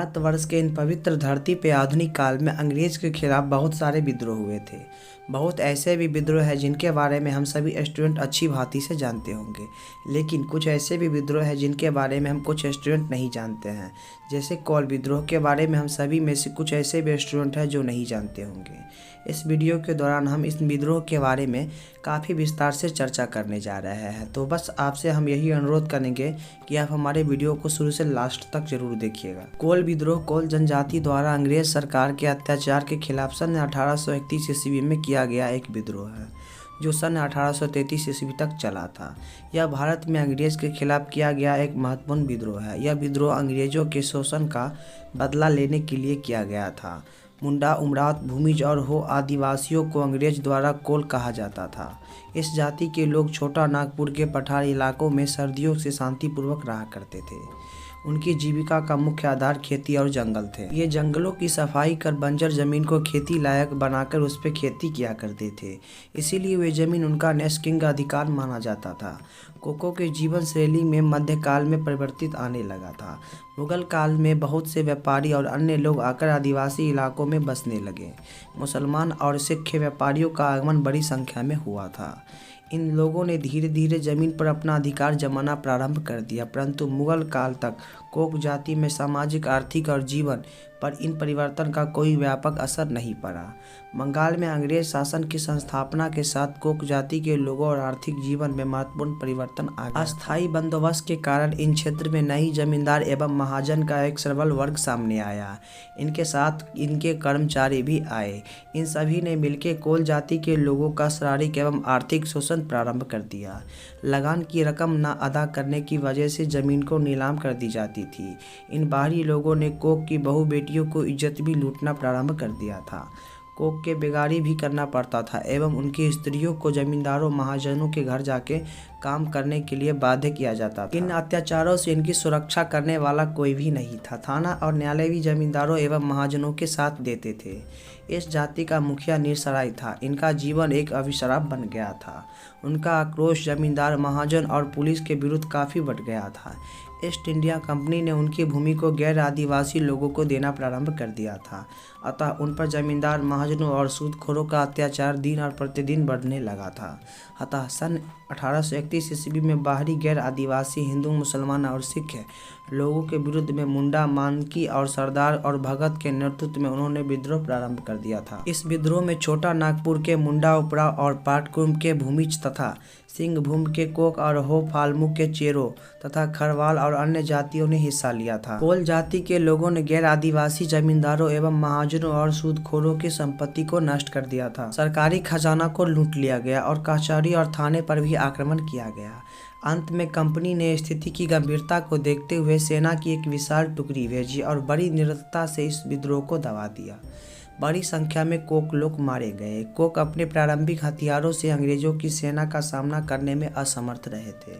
भारतवर्ष के इन पवित्र धरती पे आधुनिक काल में अंग्रेज के खिलाफ बहुत सारे विद्रोह हुए थे। बहुत ऐसे भी विद्रोह हैं जिनके बारे में हम सभी स्टूडेंट अच्छी भांति से जानते होंगे, लेकिन कुछ ऐसे भी विद्रोह हैं जिनके बारे में हम कुछ स्टूडेंट नहीं जानते हैं। जैसे कोल विद्रोह के बारे में हम सभी में से कुछ ऐसे भी स्टूडेंट हैं जो नहीं जानते होंगे। इस वीडियो के दौरान हम इस विद्रोह के बारे में काफ़ी विस्तार से चर्चा करने जा रहे हैं, तो बस आपसे हम यही अनुरोध करेंगे कि आप हमारे वीडियो को शुरू से लास्ट तक जरूर देखिएगा। कोल विद्रोह कोल जनजाति द्वारा अंग्रेज सरकार के अत्याचार के खिलाफ सन 1831 ईस्वी में किया गया एक विद्रोह है, जो सन 1833 ईस्वी तक चला था। यह भारत में अंग्रेज के खिलाफ किया गया एक महत्वपूर्ण विद्रोह है। यह विद्रोह अंग्रेजों के शोषण का बदला लेने के लिए किया गया था। मुंडा, उमराव, भूमिज और हो आदिवासियों को अंग्रेज द्वारा कोल कहा जाता था। इस जाति के लोग छोटा नागपुर के पठार इलाकों में सर्दियों से शांतिपूर्वक रहा करते थे। उनकी जीविका का मुख्य आधार खेती और जंगल थे। ये जंगलों की सफाई कर बंजर जमीन को खेती लायक बनाकर उस पर खेती किया करते थे, इसीलिए वे जमीन उनका नेस्किंग अधिकार माना जाता था। कोको के जीवन शैली में मध्यकाल में परिवर्तित आने लगा था। मुगल काल में बहुत से व्यापारी और अन्य लोग आकर आदिवासी इलाकों में बसने लगे। मुसलमान और सिख व्यापारियों का आगमन बड़ी संख्या में हुआ था। इन लोगों ने धीरे धीरे जमीन पर अपना अधिकार जमाना प्रारंभ कर दिया, परंतु मुगल काल तक कोक जाति में सामाजिक, आर्थिक और जीवन पर इन परिवर्तन का कोई व्यापक असर नहीं पड़ा। बंगाल में अंग्रेज शासन की संस्थापना के साथ कोक जाति के लोगों और आर्थिक जीवन में महत्वपूर्ण परिवर्तन आ गया। अस्थायी बंदोबस्त के कारण इन क्षेत्र में नई जमींदार एवं महाजन का एक सबल वर्ग सामने आया। इनके साथ इनके कर्मचारी भी आए। इन सभी ने मिलकर कोल जाति के लोगों का शारीरिक एवं आर्थिक शोषण प्रारंभ कर दिया। लगान की रकम न अदा करने की वजह से जमीन को नीलाम कर दी जाती थी। इन बाहरी लोगों ने कोक की बहु बेटियों को इज्जत भी लूटना प्रारंभ कर दिया था। कोक के बेगारी भी करना पड़ता था एवं उनकी स्त्रियों को जमींदारों महाजनों के घर जाके काम करने के लिए बाध्य किया जाता था। इन अत्याचारों से इनकी सुरक्षा करने वाला कोई भी नहीं था। थाना और न्यायालय भी जमींदारों एवं महाजनों के साथ देते थे। इस जाति का मुखिया निरसराय था। इनका जीवन एक अभिशाप बन गया था। उनका आक्रोश जमींदार, महाजन और पुलिस के विरुद्ध काफ़ी बढ़ गया था। ईस्ट इंडिया कंपनी ने उनकी भूमि को गैर आदिवासी लोगों को देना प्रारंभ कर दिया था, अतः उन पर जमींदार, महाजनों और सूदखोरों का अत्याचार दिन और प्रतिदिन बढ़ने लगा था। अतः सन 1831 ईस्वी में बाहरी गैर आदिवासी हिंदू, मुसलमान और सिख लोगों के विरुद्ध में मुंडा, मानकी और सरदार और भगत के नेतृत्व में उन्होंने विद्रोह प्रारंभ कर दिया था। इस विद्रोह में छोटा नागपुर के मुंडा, उपरा और पाटकुम के भूमिज तथा सिंहभूम के कोक और हो फाल्गु के चेरो तथा खरवाल और अन्य जातियों ने हिस्सा लिया था। कोल जाति के लोगों ने गैर आदिवासी जमींदारों एवं महाजनों और सूदखोरों की संपत्ति को नष्ट कर दिया था। सरकारी खजाना को लूट लिया गया और कचहरी और थाने पर भी आक्रमण किया गया। अंत में कंपनी ने स्थिति की गंभीरता को देखते हुए सेना की एक विशाल टुकड़ी भेजी और बड़ी निरंतरता से इस विद्रोह को दबा दिया। बड़ी संख्या में कोक लोग मारे गए। कोक अपने प्रारंभिक हथियारों से अंग्रेजों की सेना का सामना करने में असमर्थ रहे थे।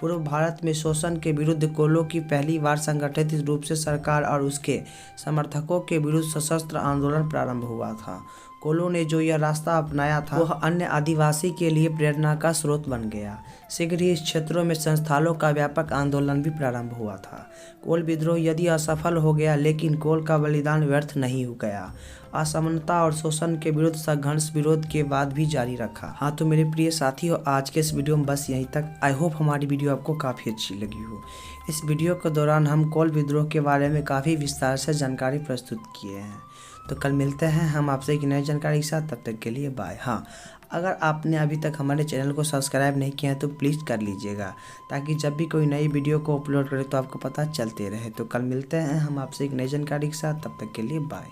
पूर्व भारत में शोषण के विरुद्ध कोलों की पहली बार संगठित रूप से सरकार और उसके समर्थकों के विरुद्ध सशस्त्र आंदोलन प्रारंभ हुआ था। कोलों ने जो यह रास्ता अपनाया था वह अन्य आदिवासी के लिए प्रेरणा का स्रोत बन गया। शीघ्र ही इस क्षेत्रों में संस्थानों का व्यापक आंदोलन भी प्रारंभ हुआ था। कोल विद्रोह यदि असफल हो गया, लेकिन कोल का बलिदान व्यर्थ नहीं हो गया। असमानता और शोषण के विरुद्ध संघर्ष विरोध के बाद भी जारी रखा। हाँ, तो मेरे प्रिय साथियों, आज के इस वीडियो में बस यहीं तक। आई होप हमारी वीडियो आपको काफ़ी अच्छी लगी हो। इस वीडियो के दौरान हम कोल विद्रोह के बारे में काफ़ी विस्तार से जानकारी प्रस्तुत किए हैं। तो कल मिलते हैं हम आपसे एक नई जानकारी के साथ। तब तक के लिए बाय। हाँ, अगर आपने अभी तक हमारे चैनल को सब्सक्राइब नहीं किया है तो प्लीज़ कर लीजिएगा, ताकि जब भी कोई नई वीडियो को अपलोड करें तो आपको पता चलते रहे। तो कल मिलते हैं हम आपसे एक नई जानकारी के साथ। तब तक के लिए बाय।